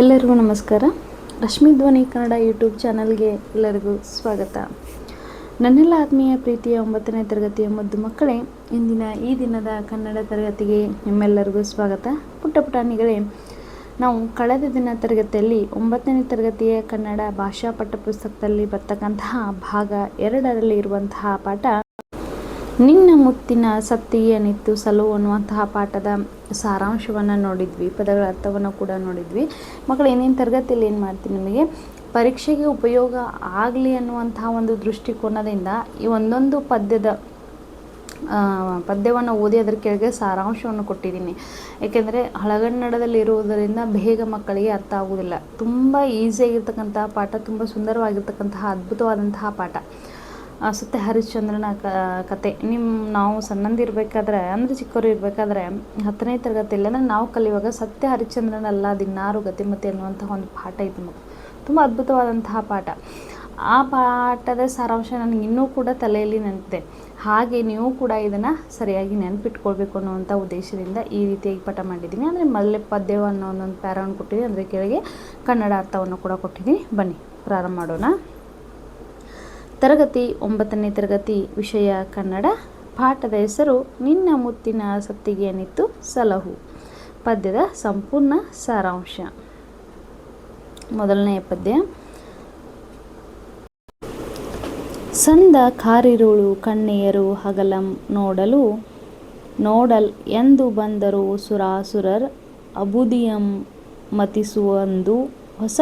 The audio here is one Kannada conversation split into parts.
ಎಲ್ಲರಿಗೂ ನಮಸ್ಕಾರ. ರಶ್ಮಿ ಧ್ವನಿ ಕನ್ನಡ ಯೂಟ್ಯೂಬ್ ಚಾನಲ್ಗೆ ಎಲ್ಲರಿಗೂ ಸ್ವಾಗತ. ನನ್ನೆಲ್ಲ ಆತ್ಮೀಯ ಪ್ರೀತಿಯ 9ನೇ ತರಗತಿಯ ಮುದ್ದು ಮಕ್ಕಳೇ, ಇಂದಿನ ಈ ದಿನದ ಕನ್ನಡ ತರಗತಿಗೆ ನಿಮ್ಮೆಲ್ಲರಿಗೂ ಸ್ವಾಗತ. ಪುಟಾಣಿಗಳೇ, ನಾವು ಕಳೆದ ದಿನ ತರಗತಿಯಲ್ಲಿ 9ನೇ ತರಗತಿಯ ಕನ್ನಡ ಭಾಷಾ ಪಠ್ಯಪುಸ್ತಕದಲ್ಲಿ ಬರ್ತಕ್ಕಂತಹ ಭಾಗ 2ರಲ್ಲಿ ಇರುವಂತಹ ಪಾಠ ನಿನ್ನ ಮುತ್ತಿನ ಸತ್ತಿಗೆ ನಿತ್ತು ಸಲಹು ಅನ್ನುವಂತಹ ಪಾಠದ ಸಾರಾಂಶವನ್ನು ನೋಡಿದ್ವಿ. ಪದಗಳ ಅರ್ಥವನ್ನು ಕೂಡ ನೋಡಿದ್ವಿ. ಮಕ್ಕಳು, ಏನೇನು ತರಗತಿಯಲ್ಲಿ ಏನು ಮಾಡ್ತೀನಿ, ನಿಮಗೆ ಪರೀಕ್ಷೆಗೆ ಉಪಯೋಗ ಆಗಲಿ ಅನ್ನುವಂತಹ ಒಂದು ದೃಷ್ಟಿಕೋನದಿಂದ ಈ ಒಂದೊಂದು ಪದ್ಯವನ್ನು ಓದಿ ಅದರ ಕೆಳಗೆ ಸಾರಾಂಶವನ್ನು ಕೊಟ್ಟಿದ್ದೀನಿ. ಏಕೆಂದರೆ ಹಳಗನ್ನಡದಲ್ಲಿ ಇರುವುದರಿಂದ ಬೇಗ ಮಕ್ಕಳಿಗೆ ಅರ್ಥ ಆಗುವುದಿಲ್ಲ. ತುಂಬ ಈಸಿಯಾಗಿರ್ತಕ್ಕಂತಹ ಪಾಠ, ತುಂಬ ಸುಂದರವಾಗಿರ್ತಕ್ಕಂತಹ ಅದ್ಭುತವಾದಂತಹ ಪಾಠ. ಸತ್ಯ ಹರಿಶ್ಚಂದ್ರನ ಕತೆ ನಾವು ಸಣ್ಣಂದಿರಬೇಕಾದ್ರೆ, ಅಂದರೆ ಚಿಕ್ಕವರು ಇರಬೇಕಾದ್ರೆ 10ನೇ ತರಗತಿಯಲ್ಲಿ ಅಂದರೆ ನಾವು ಕಲಿಯುವಾಗ ಸತ್ಯ ಹರಿಶ್ಚಂದ್ರನಲ್ಲ ದಿನಾರು ಗತಿಮತಿ ಅನ್ನುವಂತಹ ಒಂದು ಪಾಠ ಇತ್ತು. ತುಂಬ ಅದ್ಭುತವಾದಂತಹ ಪಾಠ. ಆ ಪಾಠದ ಸಾರಾಂಶ ನನಗೆ ಇನ್ನೂ ಕೂಡ ತಲೆಯಲ್ಲಿ ನೆನಪಿದೆ. ಹಾಗೆ ನೀವು ಕೂಡ ಇದನ್ನು ಸರಿಯಾಗಿ ನೆನಪಿಟ್ಕೊಳ್ಬೇಕು ಅನ್ನುವಂಥ ಉದ್ದೇಶದಿಂದ ಈ ರೀತಿಯಾಗಿ ಪಾಠ ಮಾಡಿದ್ದೀನಿ. ಅಂದರೆ ಮೊದಲೇ ಪದ್ಯವನ್ನು ಒಂದೊಂದು ಪ್ಯಾರವನ್ನು ಕೊಟ್ಟಿದ್ದೀನಿ, ಅದರ ಕೆಳಗೆ ಕನ್ನಡ ಅರ್ಥವನ್ನು ಕೂಡ ಕೊಟ್ಟಿದ್ದೀನಿ. ಬನ್ನಿ ಪ್ರಾರಂಭ ಮಾಡೋಣ. ತರಗತಿ 9ನೇ ತರಗತಿ, ವಿಷಯ ಕನ್ನಡ. ಪಾಠದ ಹೆಸರು ನಿನ್ನ ಮುತ್ತಿನ ಸತ್ತಿಗೆ ನಿತ್ತು ಸಲಹು. ಪದ್ಯದ ಸಂಪೂರ್ಣ ಸಾರಾಂಶ. ಮೊದಲನೆಯ ಪದ್ಯ. ಸಂದ ಕಾರಿರುಳು ಕಣ್ಣೆಯರು ಹಗಲಂ ನೋಡಲ್ ಎಂದು ಬಂದರು ಸುರಾಸುರರ್ ಅಬುದಿಯಂ ಮತಿಸುವಂದು ಹೊಸ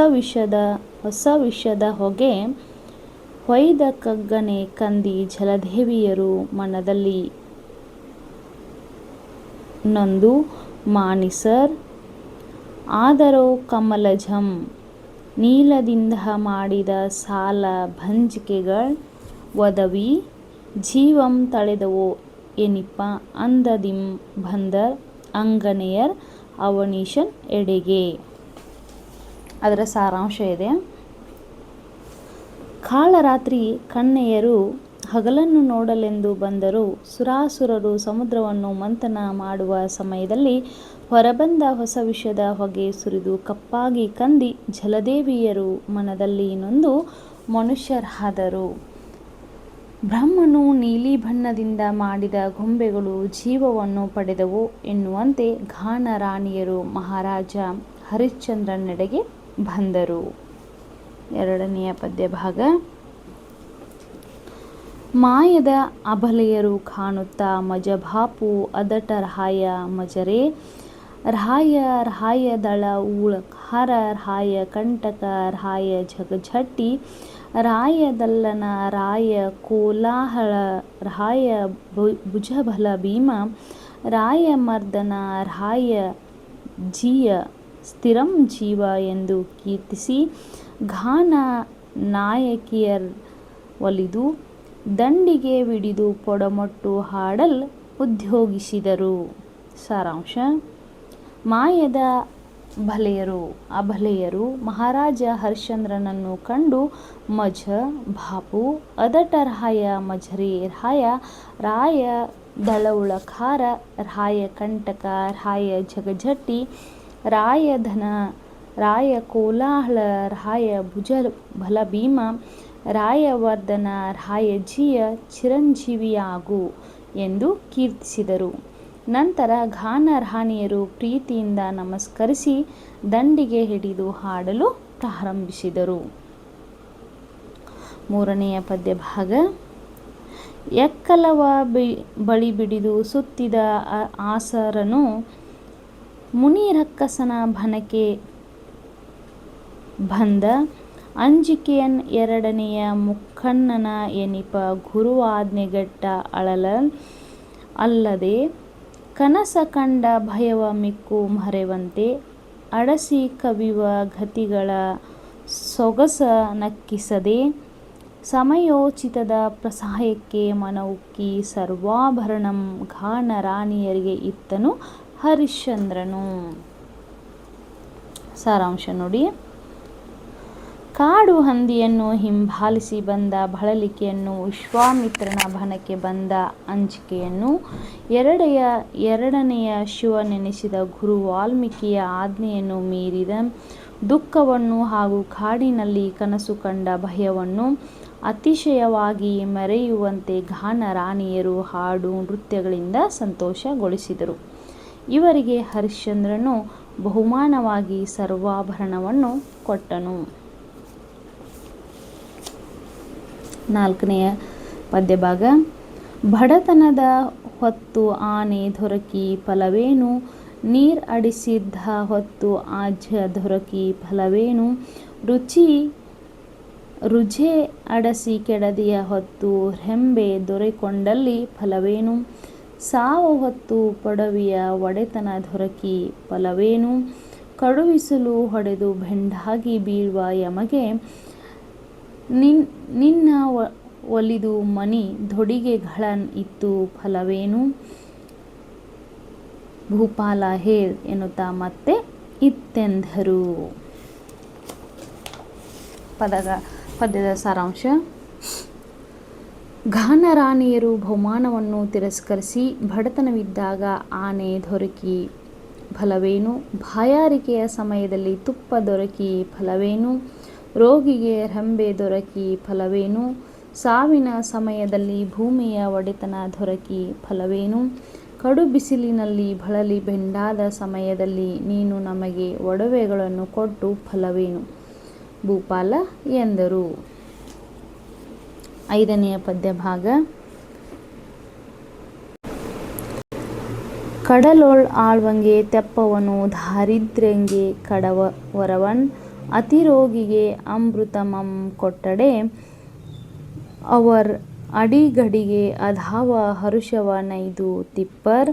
ವಿಷದ ಹೊಗೆ ಹೊಯ್ದ ಕಗ್ಗನೆ ಕಂದಿ ಜಲದೇವಿಯರು ಮನದಲ್ಲಿ ನೊಂದು ಮಾನಿಸರ್ ಆದರೋ ಕಮಲಜಂ ನೀಲದಿಂದ ಮಾಡಿದ ಸಾಲ ಭಂಜಿಕೆಗಳ್ ಒದವಿ ಜೀವಂ ತಳೆದವೋ ಎನಿಪ ಅಂದದಿಂ ಬಂದರ್ ಅಂಗನೆಯರ್ ಅವನೀಶನ್ ಎಡೆಗೆ. ಅದರ ಸಾರಾಂಶ ಇದೆ. ಕಾಳರಾತ್ರಿ ಕಣ್ಣೆಯರು ಹಗಲನ್ನು ನೋಡಲೆಂದು ಬಂದರು. ಸುರಾಸುರರು ಸಮುದ್ರವನ್ನು ಮಂಥನ ಮಾಡುವ ಸಮಯದಲ್ಲಿ ಹೊರಬಂದ ಹೊಸ ವಿಷದ ಹೊಗೆ ಸುರಿದು ಕಪ್ಪಾಗಿ ಕಂದಿ ಜಲದೇವಿಯರು ಮನದಲ್ಲಿ ನೊಂದು ಮನುಷ್ಯರಾದರು. ಬ್ರಹ್ಮನು ನೀಲಿ ಬಣ್ಣದಿಂದ ಮಾಡಿದ ಗೊಂಬೆಗಳು ಜೀವವನ್ನು ಪಡೆದವು ಎನ್ನುವಂತೆ ಗಾನ ರಾಣಿಯರು ಮಹಾರಾಜ ಹರಿಶ್ಚಂದ್ರನೆಡೆಗೆ ಬಂದರು. ಎರಡನೆಯ ಪದ್ಯ ಭಾಗ. ಮಾಯದ ಅಬಲೆಯರು ಕಾಣುತ್ತಾ ಮಜಭಾಪು ಅದಟ ರಾಯ ಮಜರೆ ರಾಯ ದಳ ಊಳಕಾರ ರಾಯ ಕಂಟಕ ರಾಯ ಜಗಝಟ್ಟಿ ರಾಯದಲ್ಲನ ರಾಯ ಕೋಲಾಹಲ ರಾಯ ಭುಜಬಲ ಭೀಮ ರಾಯ ಮರ್ದನ ರಾಯ ಜೀಯ ಸ್ಥಿರಂ ಜೀವ ಎಂದು ಕೀರ್ತಿಸಿ ಗಾನ ನಾಯಕಿಯರ್ ಒಲಿದು ದಂಡಿಗೆ ವಿಡಿದು ಪೊಡಮೊಟ್ಟು ಹಾಡಲ್ ಉದ್ಯೋಗಿಸಿದರು. ಸಾರಾಂಶ. ಮಾಯದ ಅಬಲೆಯರು ಮಹಾರಾಜ ಹರಿಶ್ಚಂದ್ರನನ್ನು ಕಂಡು ಮಜ ಭಾಪು ಅದಟ ರಾಯ ಮಜರೆ ರಾಯ ದಳವುಳಕಾರ ರಾಯ ಕಂಟಕ ರಾಯ ಜಗಜಟ್ಟಿ ರಾಯಧನ ರಾಯ ಕೋಲಾಹಲ ರಾಯ ಭುಜ ಬಲ ಭೀಮ ರಾಯವರ್ಧನ ರಾಯ ಜಿಯ ಚಿರಂಜೀವಿಯಾಗು ಎಂದು ಕೀರ್ತಿಸಿದರು. ನಂತರ ಗಾನ ರಾಣಿಯರು ಪ್ರೀತಿಯಿಂದ ನಮಸ್ಕರಿಸಿ ದಂಡಿಗೆ ಹಿಡಿದು ಹಾಡಲು ಪ್ರಾರಂಭಿಸಿದರು. ಮೂರನೆಯ ಪದ್ಯ ಭಾಗ. ಎಕ್ಕಲವ ಬಳಿ ಬಿಡಿದು ಸುತ್ತಿದ ಆಸರನು ಮುನಿರಕ್ಕಸನ ಬನಕ್ಕೆ ಬಂದ ಅಂಜಿಕೆಯನ್ ಎರಡನೆಯ ಮುಕ್ಕಣ್ಣನ ಎನಿಪ ಗುರುವಾಜ್ಞೆಗೆಟ್ಟ ಅಲ್ಲದೆ ಕನಸ ಕಂಡ ಭಯವ ಮಿಕ್ಕು ಮರೆವಂತೆ ಅಡಸಿ ಕವಿವ ಗತಿಗಳ ಸೊಗಸ ನಕ್ಕಿಸದೆ ಸಮಯೋಚಿತದ ಪ್ರಸಾಯಕ್ಕೆ ಮನವುಕ್ಕಿ ಸರ್ವಾಭರಣಂ ಗಾನ ರಾಣಿಯರಿಗೆ ಇತ್ತನು ಹರಿಶ್ಚಂದ್ರನು. ಸಾರಾಂಶ ನೋಡಿ. ಕಾಡು ಹಂದಿಯನ್ನು ಹಿಂಬಾಲಿಸಿ ಬಂದ ಬಳಲಿಕೆಯನ್ನು, ವಿಶ್ವಾಮಿತ್ರನ ಬನಕ್ಕೆ ಬಂದ ಅಂಜಿಕೆಯನ್ನು, ಎರಡನೆಯ ಶಿವನೆನಿಸಿದ ಗುರು ವಾಲ್ಮೀಕಿಯ ಆಜ್ಞೆಯನ್ನು ಮೀರಿದ ದುಃಖವನ್ನು ಹಾಗೂ ಕಾಡಿನಲ್ಲಿ ಕನಸು ಕಂಡ ಭಯವನ್ನು ಅತಿಶಯವಾಗಿ ಮೆರೆಯುವಂತೆ ಗಾನ ರಾಣಿಯರು ಹಾಡು ನೃತ್ಯಗಳಿಂದ ಸಂತೋಷಗೊಳಿಸಿದರು. ಇವರಿಗೆ ಹರಿಶ್ಚಂದ್ರನು ಬಹುಮಾನವಾಗಿ ಸರ್ವಾಭರಣವನ್ನು ಕೊಟ್ಟನು. 4ನೆಯ ಪದ್ಯಭಾಗ. ಬಡತನದ ಹೊತ್ತು ಆನೆ ದೊರಕಿ ಫಲವೇನು, ನೀರ್ ಅಡಿಸಿದ್ದ ಹೊತ್ತು ಆಜ ದೊರಕಿ ಫಲವೇನು, ರುಜೆ ಅಡಸಿ ಕೆಡದಿಯ ಹೊತ್ತು ರೆಂಬೆ ದೊರೆಕೊಂಡಲ್ಲಿ ಫಲವೇನು, ಸಾವು ಹೊತ್ತು ಪೊಡವಿಯ ಒಡೆತನ ದೊರಕಿ ಫಲವೇನು, ಕಡುಬಿಸಿಲು ಹೊಡೆದು ಬೆಂಡಾಗಿ ಬೀಳುವ ಯಮಗೆ ನಿನ್ನ ಒಲಿದು ಮನಿ ದೊಡಿಗೆಗಳನ್ ಇತ್ತು ಫಲವೇನು. ಭೂಪಾಲ ಹೇಳ್ ಎನ್ನುತ್ತಾ ಮತ್ತೆ ಇತ್ತೆಂದರು. ಪದ್ಯದ ಸಾರಾಂಶ. ಗಾನರಾಣಿಯರು ಬಹುಮಾನವನ್ನು ತಿರಸ್ಕರಿಸಿ ಬಡತನವಿದ್ದಾಗ ಆನೆ ದೊರಕಿ ಫಲವೇನು, ಬಾಯಾರಿಕೆಯ ಸಮಯದಲ್ಲಿ ತುಪ್ಪ ದೊರಕಿ ಫಲವೇನು, ರೋಗಿಗೆ ರೆಂಬೆ ದೊರಕಿ ಫಲವೇನು, ಸಾವಿನ ಸಮಯದಲ್ಲಿ ಭೂಮಿಯ ಒಡೆತನ ದೊರಕಿ ಫಲವೇನು, ಕಡು ಬಿಸಿಲಿನಲ್ಲಿ ಬಳಲಿ ಬೆಂಡಾದ ಸಮಯದಲ್ಲಿ ನೀನು ನಮಗೆ ಒಡವೆಗಳನ್ನು ಕೊಟ್ಟು ಫಲವೇನು. ಭೂಪಾಲ ಎಂದರು. 5ನೆಯ ಪದ್ಯಭಾಗ. ಕಡಲೊಳ್ ಆಳ್ವಂಗೆ ತೆಪ್ಪವನು ದಾರಿದ್ರ್ಯಂಗೆ ಕಡವರವನ್, ಅತಿರೋಗಿಗೆ ಅಮೃತಮಂ ಕೊಟ್ಟಡೆ ಅವರ್ ಅಡಿಗಡಿಗೆ ಅದಾವ ಹರುಷವ ನೈದು ತಿಪ್ಪರ್,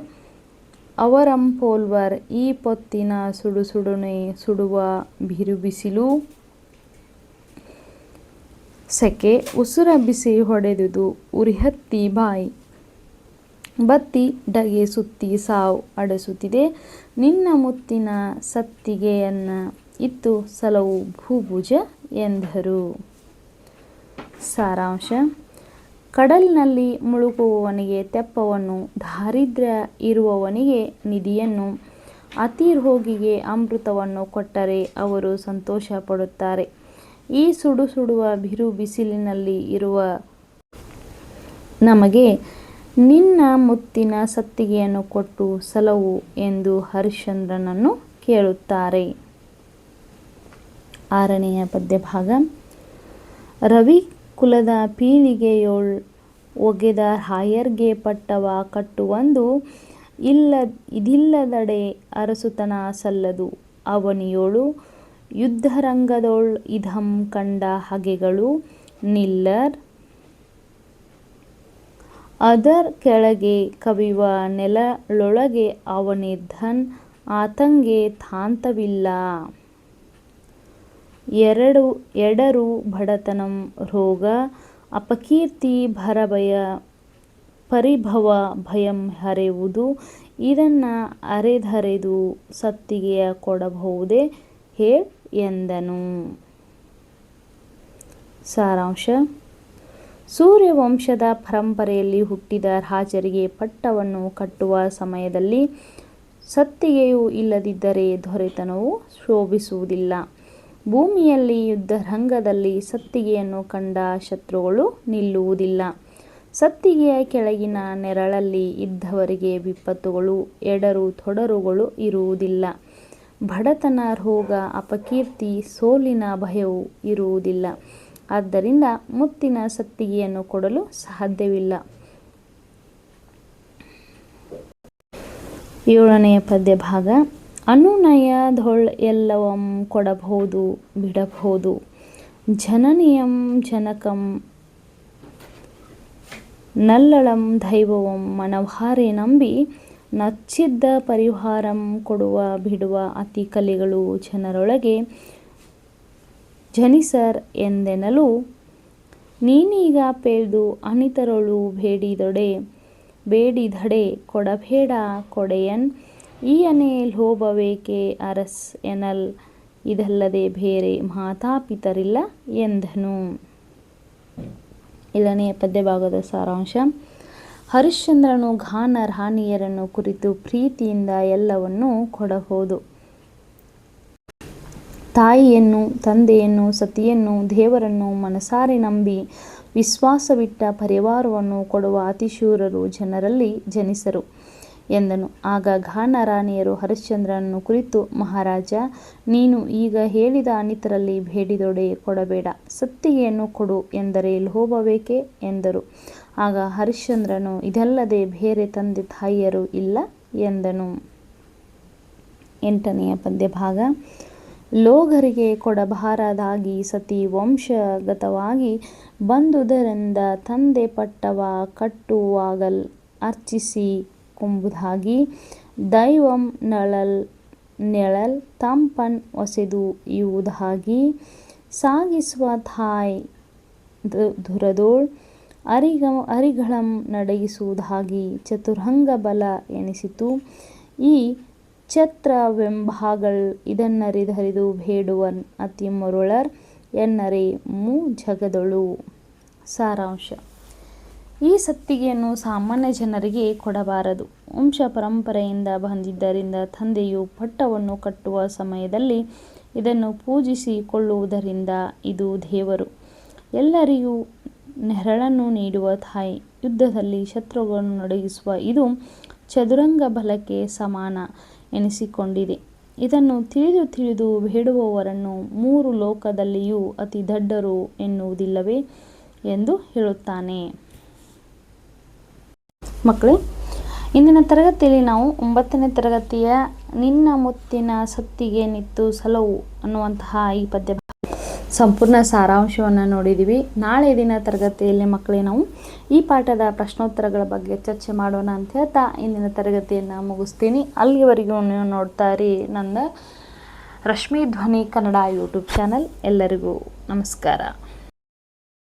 ಅವರಂಪೋಲ್ವರ್ ಈ ಪೊತ್ತಿನ ಸುಡುಸುಡುನೆ ಸುಡುವ ಬಿರುಬಿಸಿಲು, ಸೆಕೆ ಉಸುರ ಬಿಸಿ ಹೊಡೆದುದು ಉರಿಹತ್ತಿ ಬಾಯಿ ಬತ್ತಿ ಡಗೆ ಸುತ್ತಿ ಸಾವು ಅಡಸುತ್ತಿದೆ, ನಿನ್ನ ಮುತ್ತಿನ ಸತ್ತಿಗೆಯನ್ನ ಇತ್ತು ಸಲವು ಭೂಭುಜ ಎಂದರು. ಸಾರಾಂಶ. ಕಡಲಿನಲ್ಲಿ ಮುಳುಗುವವನಿಗೆ ತೆಪ್ಪವನ್ನು, ದಾರಿದ್ರ್ಯ ಇರುವವನಿಗೆ ನಿಧಿಯನ್ನು, ಅತಿರೋಗಿಗೆ ಅಮೃತವನ್ನು ಕೊಟ್ಟರೆ ಅವರು ಸಂತೋಷ ಪಡುತ್ತಾರೆ. ಈ ಸುಡುವ ಬಿರು ಬಿಸಿಲಿನಲ್ಲಿ ಇರುವ ನಮಗೆ ನಿನ್ನ ಮುತ್ತಿನ ಸತ್ತಿಗೆಯನ್ನು ಕೊಟ್ಟು ಸಲವು ಎಂದು ಹರಿಶ್ಚಂದ್ರನನ್ನು ಕೇಳುತ್ತಾರೆ. 6ನೆಯ ಪದ್ಯಭಾಗ. ರವಿ ಕುಲದ ಪೀಳಿಗೆಯೊಳ್ ಒಗೆದ ರಾಯರ್ಗೆ ಪಟ್ಟವ ಕಟ್ಟುವಂದು, ಇದಿಲ್ಲದಡೆ ಅರಸುತನ ಸಲ್ಲದು ಅವನಿಯೋಳು, ಯುದ್ಧರಂಗದೊಳ್ ಇದಂ ಕಂಡ ಹಗೆಗಳು ನಿಲ್ಲರ್, ಅದರ್ ಕೆಳಗೆ ಕವಿವ ನೆಲಳೊಳಗೆ ಅವನಿದ್ದನ್ ಆತಂಗೆ ತಾಂತವಿಲ್ಲ, ಎಡರು ಬಡತನಂ ರೋಗ ಅಪಕೀರ್ತಿ ಭರಭಯ ಪರಿಭವ ಭಯಂ ಹರೆಯುವುದು, ಇದನ್ನ ಅರೆಧರೆದು ಸತ್ತಿಗೆಯ ಕೊಡಬಹುದೇ ಹೇಳ್ ಎಂದನು. ಸಾರಾಂಶ. ಸೂರ್ಯವಂಶದ ಪರಂಪರೆಯಲ್ಲಿ ಹುಟ್ಟಿದ ರಾಜರಿಗೆ ಪಟ್ಟವನ್ನು ಕಟ್ಟುವ ಸಮಯದಲ್ಲಿ ಸತ್ತಿಗೆಯು ಇಲ್ಲದಿದ್ದರೆ ದೊರೆತನವು ಶೋಭಿಸುವುದಿಲ್ಲ. ಭೂಮಿಯಲ್ಲಿ ಯುದ್ಧರಂಗದಲ್ಲಿ ಸತ್ತಿಗೆಯನ್ನು ಕಂಡ ಶತ್ರುಗಳು ನಿಲ್ಲುವುದಿಲ್ಲ. ಸತ್ತಿಗೆಯ ಕೆಳಗಿನ ನೆರಳಲ್ಲಿ ಇದ್ದವರಿಗೆ ವಿಪತ್ತುಗಳು ಎಡರು ತೊಡರುಗಳು ಇರುವುದಿಲ್ಲ. ಬಡತನ ರೋಗ ಅಪಕೀರ್ತಿ ಸೋಲಿನ ಭಯವು ಇರುವುದಿಲ್ಲ. ಆದ್ದರಿಂದ ಮುತ್ತಿನ ಸತ್ತಿಗೆಯನ್ನು ಕೊಡಲು ಸಾಧ್ಯವಿಲ್ಲ. 7ನೆಯ ಪದ್ಯಭಾಗ. ಅನುನಯದೊಳ್ ಎಲ್ಲವಂ ಕೊಡಬಹುದು ಬಿಡಬಹುದು, ಜನನಿಯಂ ಜನಕಂ ನಲ್ಲಳಂ ದೈವವಂ ಮನವಾರೆ ನಂಬಿ, ನಚ್ಚಿದ್ದ ಪರಿಹಾರಂ ಕೊಡುವ ಬಿಡುವ ಅತಿ ಕಲಿಗಳು ಜನರೊಳಗೆ ಜನಿಸರ್ ಎಂದೆನಲು, ನೀನೀಗ ಪೇಳ್ದು ಅನಿತರೊಳು ಬೇಡಿದಡೆ ಕೊಡಬೇಡ ಕೊಡೆಯನ್, ಈಯನೆ ಲೋಭವೇಕೆ ಅರಸ್ ಎನಲ್, ಇದಲ್ಲದೆ ಬೇರೆ ಮಾತಾಪಿತರಿಲ್ಲ ಎಂದನು. 7ನೆಯ ಪದ್ಯಭಾಗದ ಸಾರಾಂಶ. ಹರಿಶ್ಚಂದ್ರನು ಗಾನ ರಾಣಿಯರನ್ನು ಕುರಿತು ಪ್ರೀತಿಯಿಂದ ಎಲ್ಲವನ್ನೂ ಕೊಡಬಹುದು. ತಾಯಿಯನ್ನು, ತಂದೆಯನ್ನು, ಸತಿಯನ್ನು, ದೇವರನ್ನು ಮನಸಾರೆ ನಂಬಿ ವಿಶ್ವಾಸವಿಟ್ಟ ಪರಿವಾರವನ್ನು ಕೊಡುವ ಅತಿಶೂರರು ಜನರಲ್ಲಿ ಜನಿಸರು ಎಂದನು. ಆಗ ಗಾನ ರಾಣಿಯರು ಹರಿಶ್ಚಂದ್ರನನ್ನು ಕುರಿತು, ಮಹಾರಾಜ, ನೀನು ಈಗ ಹೇಳಿದ ಅನಿತರಲ್ಲಿ ಬೇಡಿದೊಡೆ ಕೊಡಬೇಡ, ಸತ್ತಿಗೆಯನ್ನು ಕೊಡು ಎಂದರೆ ಲೋಭಬೇಕೆ ಎಂದರು. ಆಗ ಹರಿಶ್ಚಂದ್ರನು, ಇದಲ್ಲದೆ ಬೇರೆ ತಂದೆ ತಾಯಿಯರು ಇಲ್ಲ ಎಂದನು. 8ನೇ ಪದ್ಯಭಾಗ. ಲೋಗರಿಗೆ ಕೊಡಬಾರದಾಗಿ ಸತಿ ವಂಶಗತವಾಗಿ ಬಂದುದರಿಂದ ತಂದೆ ಪಟ್ಟವ ಕಟ್ಟುವಾಗಲ್ ಅರ್ಚಿಸಿ ಕೊಂಬುದಾಗಿ ದೈವಂ ನೆಳಲ್ ತಂಪನ್ ಒಸೆದು ಇವುದಾಗಿ ಸಾಗಿಸುವ ತಾಯ್ ದುರದೋಳ್ ಅರಿಗಳಂ ನಡೆಸುವುದಾಗಿ ಚತುರಂಗ ಬಲ ಎನಿಸಿತು. ಈ ಛತ್ರವೆಂಬಾಗಳ್ ಇದನ್ನರಿದರಿದು ಬೇಡುವನ್ ಅತಿ ಮರುಳರ್ ಎನ್ನರೆ ಜಗದೊಳು. ಸಾರಾಂಶ. ಈ ಸತ್ತಿಗೆಯನ್ನು ಸಾಮಾನ್ಯ ಜನರಿಗೆ ಕೊಡಬಾರದು. ವಂಶ ಪರಂಪರೆಯಿಂದ ಬಂದಿದ್ದರಿಂದ ತಂದೆಯು ಪಟ್ಟವನ್ನು ಕಟ್ಟುವ ಸಮಯದಲ್ಲಿ ಇದನ್ನು ಪೂಜಿಸಿಕೊಳ್ಳುವುದರಿಂದ ಇದು ದೇವರು. ಎಲ್ಲರಿಗೂ ನೆರಳನ್ನು ನೀಡುವ ತಾಯಿ. ಯುದ್ಧದಲ್ಲಿ ಶತ್ರುಗಳನ್ನು ನಡುಗಿಸುವ ಇದು ಚದುರಂಗ ಬಲಕ್ಕೆ ಸಮಾನ ಎನಿಸಿಕೊಂಡಿದೆ. ಇದನ್ನು ತಿಳಿದು ಬೇಡುವವರನ್ನು 3 ಲೋಕದಲ್ಲಿಯೂ ಅತಿ ದಡ್ಡರು ಎನ್ನುವುದಿಲ್ಲವೇ ಎಂದು ಹೇಳುತ್ತಾನೆ. ಮಕ್ಕಳೇ, ಇಂದಿನ ತರಗತಿಯಲ್ಲಿ ನಾವು 9ನೇ ತರಗತಿಯ ನಿನ್ನ ಮುತ್ತಿನ ಸತ್ತಿಗೆ ನಿತ್ತು ಸಲವು ಅನ್ನುವಂತಹ ಈ ಪದ್ಯ ಸಂಪೂರ್ಣ ಸಾರಾಂಶವನ್ನು ನೋಡಿದ್ದೀವಿ. ನಾಳೆ ದಿನ ತರಗತಿಯಲ್ಲಿ ಮಕ್ಕಳೇ ನಾವು ಈ ಪಾಠದ ಪ್ರಶ್ನೋತ್ತರಗಳ ಬಗ್ಗೆ ಚರ್ಚೆ ಮಾಡೋಣ ಅಂತ ಹೇಳ್ತಾ ಇಂದಿನ ತರಗತಿಯನ್ನು ಮುಗಿಸ್ತೀನಿ. ಅಲ್ಲಿವರೆಗೂ ನೀವು ನೋಡ್ತಾ ಇರಿ ನನ್ನ ರಶ್ಮಿ ಧ್ವನಿ ಕನ್ನಡ ಯೂಟ್ಯೂಬ್ ಚಾನಲ್. ಎಲ್ಲರಿಗೂ ನಮಸ್ಕಾರ.